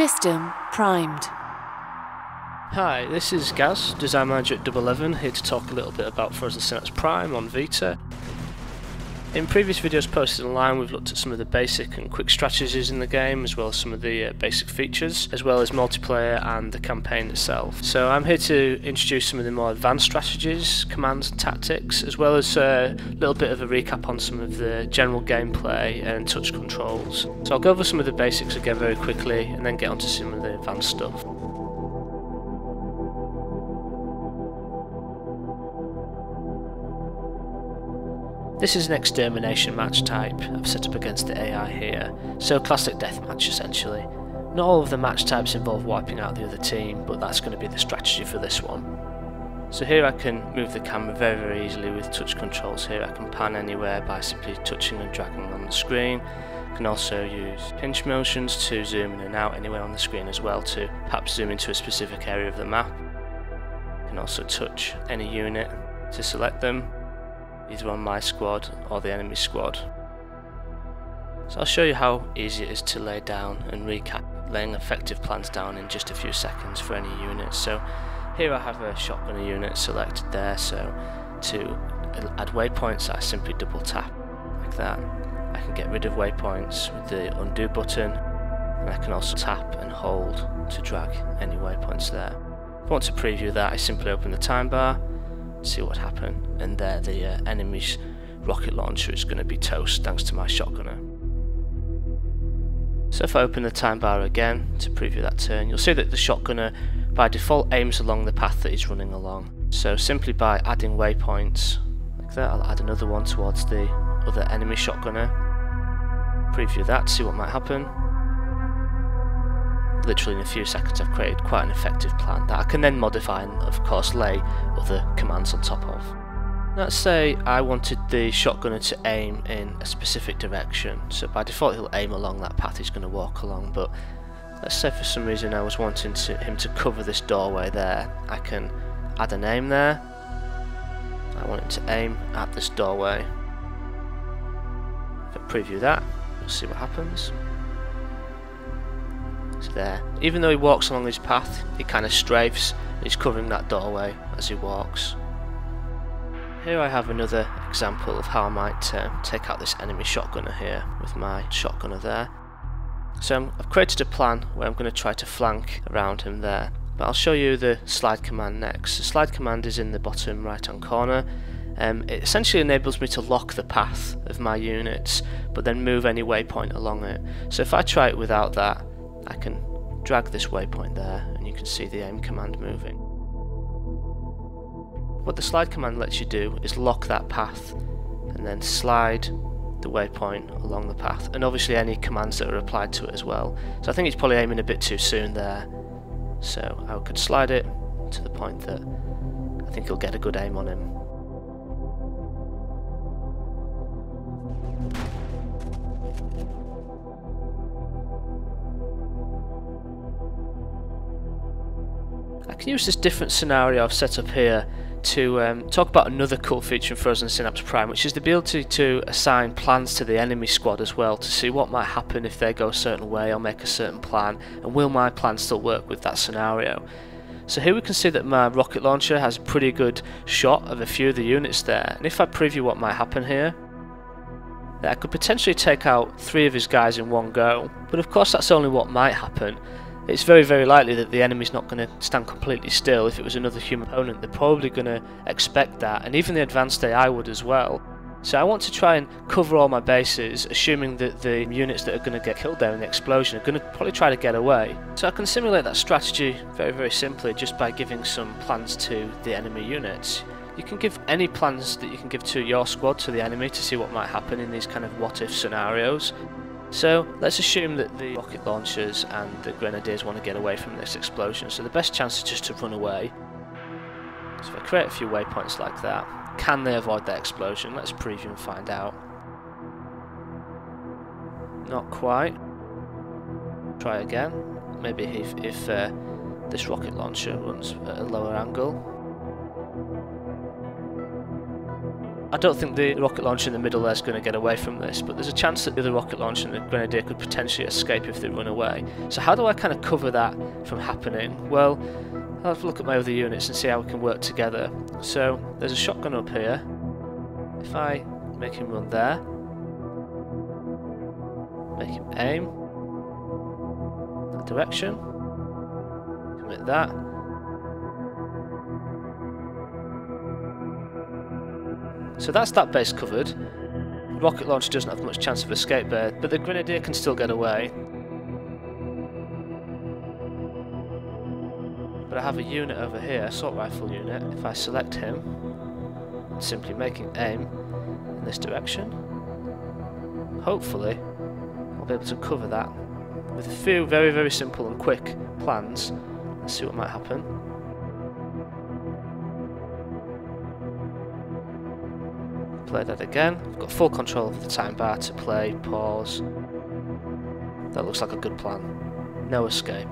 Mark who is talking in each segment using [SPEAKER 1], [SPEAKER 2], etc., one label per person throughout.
[SPEAKER 1] System primed.
[SPEAKER 2] Hi, this is Gaz, Design Manager at 11, here to talk a little bit about Frozen Synapse Prime on Vita. In previous videos posted online, we've looked at some of the basic and quick strategies in the game, as well as some of the basic features, as well as multiplayer and the campaign itself. So I'm here to introduce some of the more advanced strategies, commands and tactics, as well as a little bit of a recap on some of the general gameplay and touch controls. So I'll go over some of the basics again very quickly, and then get onto some of the advanced stuff. This is an extermination match type I've set up against the AI here, so classic deathmatch essentially. Not all of the match types involve wiping out the other team, but that's going to be the strategy for this one. So here I can move the camera very easily with touch controls. Here I can pan anywhere by simply touching and dragging on the screen. I can also use pinch motions to zoom in and out anywhere on the screen as well, to perhaps zoom into a specific area of the map. I can also touch any unit to select them, either on my squad or the enemy squad. So I'll show you how easy it is to lay down and recap, laying effective plans down in just a few seconds for any units. So here I have a shotgunner unit selected there, so to add waypoints I simply double tap like that. I can get rid of waypoints with the undo button, and I can also tap and hold to drag any waypoints there. If I want to preview that, I simply open the time bar, see what happened, and there the enemy's rocket launcher is going to be toast thanks to my shotgunner. So if I open the time bar again to preview that turn, you'll see that the shotgunner by default aims along the path that he's running along. So simply by adding waypoints like that, I'll add another one towards the other enemy shotgunner, preview that to see what might happen. Literally in a few seconds I've created quite an effective plan that I can then modify and of course lay other commands on top of. Let's say I wanted the shotgunner to aim in a specific direction, so by default he'll aim along that path he's going to walk along, but let's say for some reason I was wanting him to cover this doorway there. I can add an aim there. I want him to aim at this doorway. If I preview that, we'll see what happens. So there, even though he walks along his path, he kind of strafes, he's covering that doorway as he walks. Here I have another example of how I might take out this enemy shotgunner here with my shotgunner there. So I've created a plan where I'm going to try to flank around him there, but I'll show you the slide command next. The slide command is in the bottom right hand corner. It essentially enables me to lock the path of my units, but then move any waypoint along it. So if I try it without that, I can drag this waypoint there and you can see the aim command moving. What the slide command lets you do is lock that path and then slide the waypoint along the path, and obviously any commands that are applied to it as well. So I think he's probably aiming a bit too soon there, so I could slide it to the point that I think he'll get a good aim on him. I can use this different scenario I've set up here to talk about another cool feature in Frozen Synapse Prime, which is the ability to assign plans to the enemy squad as well, to see what might happen if they go a certain way or make a certain plan, and will my plan still work with that scenario. So here we can see that my rocket launcher has a pretty good shot of a few of the units there, and if I preview what might happen here, I could potentially take out 3 of his guys in one go, but of course that's only what might happen. It's very likely that the enemy's not going to stand completely still. If it was another human opponent, they're probably going to expect that, and even the advanced AI would as well. So I want to try and cover all my bases, assuming that the units that are going to get killed there in the explosion are going to probably try to get away. So I can simulate that strategy very simply just by giving some plans to the enemy units. You can give any plans that you can give to your squad to the enemy to see what might happen in these kind of what-if scenarios. So let's assume that the rocket launchers and the grenadiers want to get away from this explosion, so the best chance is just to run away. So if I create a few waypoints like that, can they avoid that explosion? Let's preview and find out. Not quite. Try again. Maybe if this rocket launcher runs at a lower angle. I don't think the rocket launcher in the middle there is going to get away from this, but there's a chance that the other rocket launcher and the grenadier could potentially escape if they run away. So how do I kind of cover that from happening? Well, I'll have a look at my other units and see how we can work together. So there's a shotgun up here. If I make him run there, make him aim that direction, commit that. So that's that base covered. The rocket launcher doesn't have much chance of escape there, but the grenadier can still get away. But I have a unit over here, assault rifle unit. If I select him, simply making aim in this direction, hopefully I'll be able to cover that with a few very, very simple and quick plans. Let's see what might happen. Play that again. I've got full control of the time bar to play, pause. That looks like a good plan. No escape.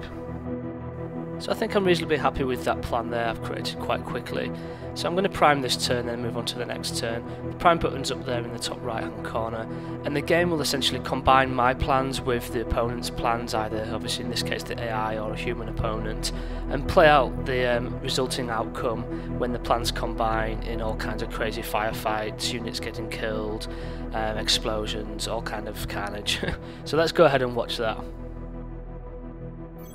[SPEAKER 2] So I think I'm reasonably happy with that plan there I've created quite quickly. So I'm going to prime this turn, then move on to the next turn. The prime button's up there in the top right hand corner, and the game will essentially combine my plans with the opponent's plans, either obviously in this case the AI or a human opponent, and play out the resulting outcome when the plans combine in all kinds of crazy firefights, units getting killed, explosions, all kind of carnage. So let's go ahead and watch that.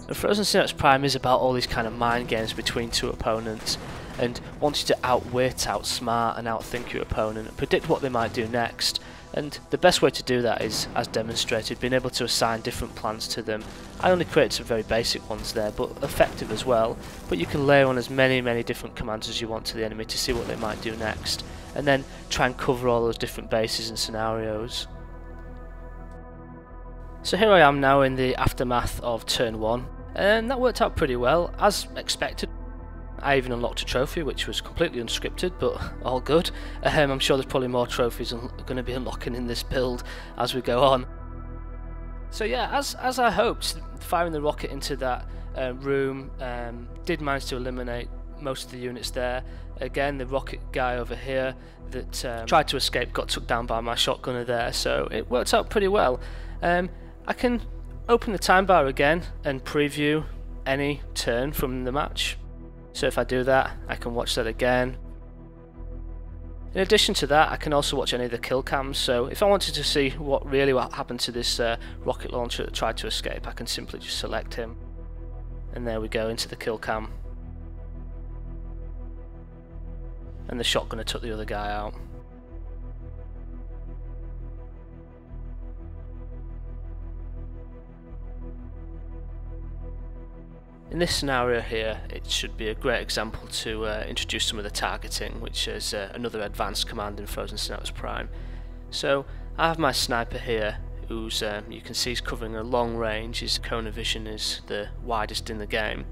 [SPEAKER 2] The Frozen Synapse Prime is about all these kind of mind games between two opponents, and wants you to outwit, outsmart and outthink your opponent and predict what they might do next. And the best way to do that is, as demonstrated, being able to assign different plans to them. I only created some very basic ones there, but effective as well. But you can layer on as many different commands as you want to the enemy to see what they might do next, and then try and cover all those different bases and scenarios. So here I am now in the aftermath of turn 1, and that worked out pretty well, as expected. I even unlocked a trophy, which was completely unscripted, but all good. I'm sure there's probably more trophies going to be unlocking in this build as we go on. So yeah, as I hoped, firing the rocket into that room did manage to eliminate most of the units there. Again, the rocket guy over here that tried to escape got took down by my shotgunner there, so it worked out pretty well. I can open the time bar again and preview any turn from the match. So if I do that, I can watch that again. In addition to that, I can also watch any of the kill cams, so if I wanted to see what happened to this rocket launcher that tried to escape, I can simply just select him. And there we go, into the kill cam. And the shotgunner took the other guy out. In this scenario here, it should be a great example to introduce some of the targeting, which is another advanced command in Frozen Synapse Prime. So I have my sniper here, who's you can see he's covering a long range. His cone of vision is the widest in the game,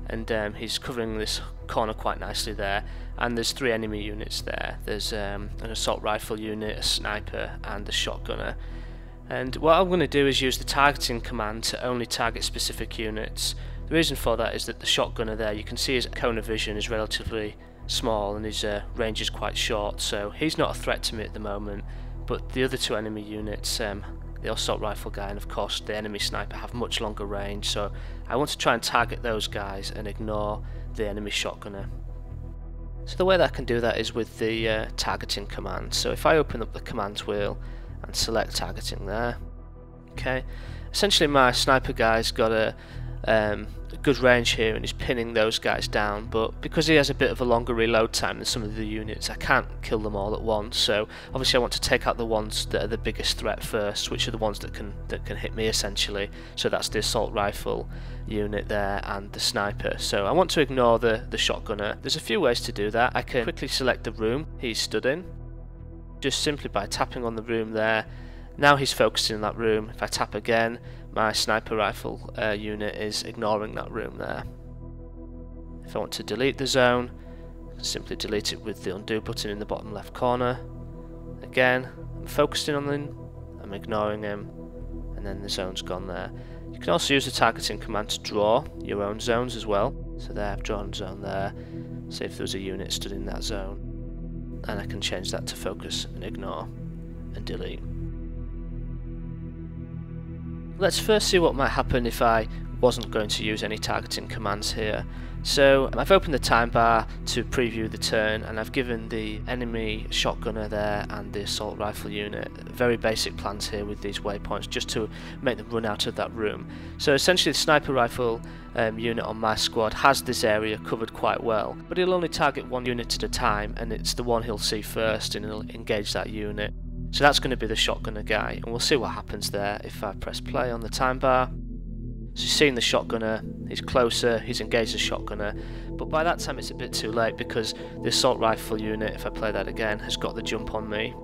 [SPEAKER 2] and he's covering this corner quite nicely there. And there's 3 enemy units there. There's an assault rifle unit, a sniper, and a shotgunner. And what I'm going to do is use the targeting command to only target specific units. The reason for that is that the shotgunner there, you can see his cone of vision is relatively small and his range is quite short, so he's not a threat to me at the moment. But the other 2 enemy units, the assault rifle guy and of course the enemy sniper, have much longer range, so I want to try and target those guys and ignore the enemy shotgunner. So the way that I can do that is with the targeting command. So if I open up the commands wheel and select targeting there, okay, essentially my sniper guy's got a good range here and he's pinning those guys down, but because he has a bit of a longer reload time than some of the units, I can't kill them all at once. So obviously I want to take out the ones that are the biggest threat first, which are the ones that can hit me essentially. So that's the assault rifle unit there and the sniper. So I want to ignore the shotgunner. There's a few ways to do that. I can quickly select the room he's stood in, just simply by tapping on the room there. Now he's focusing on that room. If I tap again, my sniper rifle unit is ignoring that room there. If I want to delete the zone, I can simply delete it with the undo button in the bottom left corner. Again, I'm focusing on him, I'm ignoring him, and then the zone's gone there. You can also use the targeting command to draw your own zones as well. So there, I've drawn a zone there. See if there was a unit stood in that zone. and I can change that to focus and ignore and delete. Let's first see what might happen if I wasn't going to use any targeting commands here. So I've opened the time bar to preview the turn, and I've given the enemy shotgunner there and the assault rifle unit very basic plans here with these waypoints just to make them run out of that room. So essentially the sniper rifle unit on my squad has this area covered quite well, but he'll only target one unit at a time, and it's the one he'll see first and he'll engage that unit. So that's going to be the shotgunner guy, and we'll see what happens there if I press play on the time bar. So you've seen the shotgunner, he's closer, he's engaged the shotgunner, but by that time it's a bit too late because the assault rifle unit, if I play that again, has got the jump on me.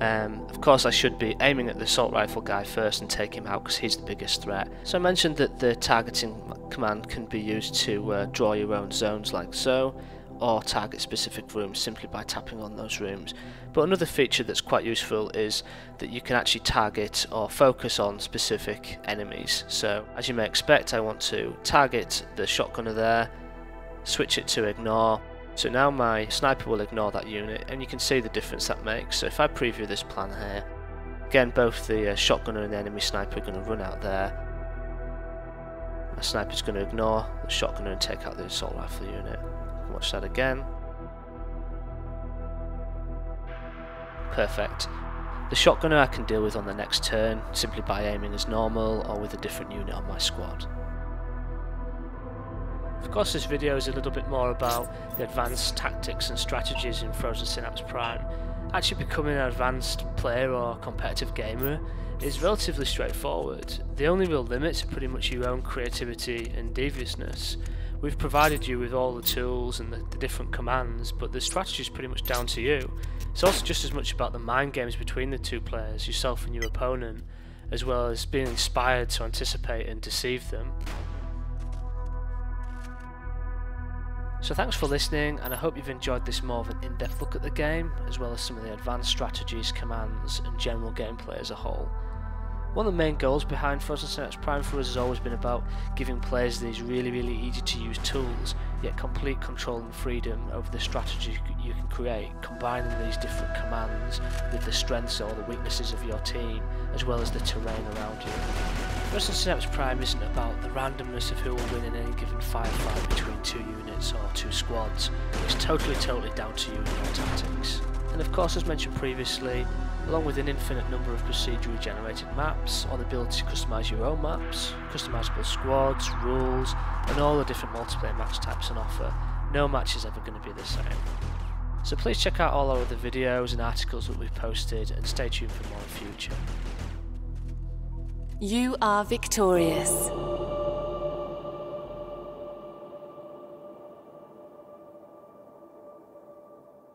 [SPEAKER 2] Of course I should be aiming at the assault rifle guy first and take him out because he's the biggest threat. So I mentioned that the targeting command can be used to draw your own zones like so, or target specific rooms simply by tapping on those rooms. But another feature that's quite useful is that you can actually target or focus on specific enemies. So as you may expect, I want to target the shotgunner there, switch it to ignore. So now my sniper will ignore that unit, and you can see the difference that makes. So if I preview this plan here, again both the shotgunner and the enemy sniper are going to run out there. My sniper's going to ignore the shotgunner and take out the assault rifle unit. Watch that again. Perfect. The shotgunner I can deal with on the next turn simply by aiming as normal or with a different unit on my squad. Of course this video is a little bit more about the advanced tactics and strategies in Frozen Synapse Prime. Actually becoming an advanced player or competitive gamer is relatively straightforward. The only real limits are pretty much your own creativity and deviousness. We've provided you with all the tools and the different commands, but the strategy is pretty much down to you. It's also just as much about the mind games between the two players, yourself and your opponent, as well as being inspired to anticipate and deceive them. So thanks for listening, and I hope you've enjoyed this more of an in-depth look at the game, as well as some of the advanced strategies, commands and general gameplay as a whole. One of the main goals behind Frozen Synapse Prime for us has always been about giving players these really easy to use tools, yet complete control and freedom over the strategy you can create, combining these different commands with the strengths or the weaknesses of your team, as well as the terrain around you. Frozen Synapse Prime isn't about the randomness of who will win in any given firefight between two units or two squads. It's totally down to you and your tactics. And of course, as mentioned previously, along with an infinite number of procedurally generated maps, or the ability to customise your own maps, customisable squads, rules, and all the different multiplayer match types on offer, no match is ever going to be the same. So please check out all our other videos and articles that we've posted, and stay tuned for more in future.
[SPEAKER 1] You are victorious.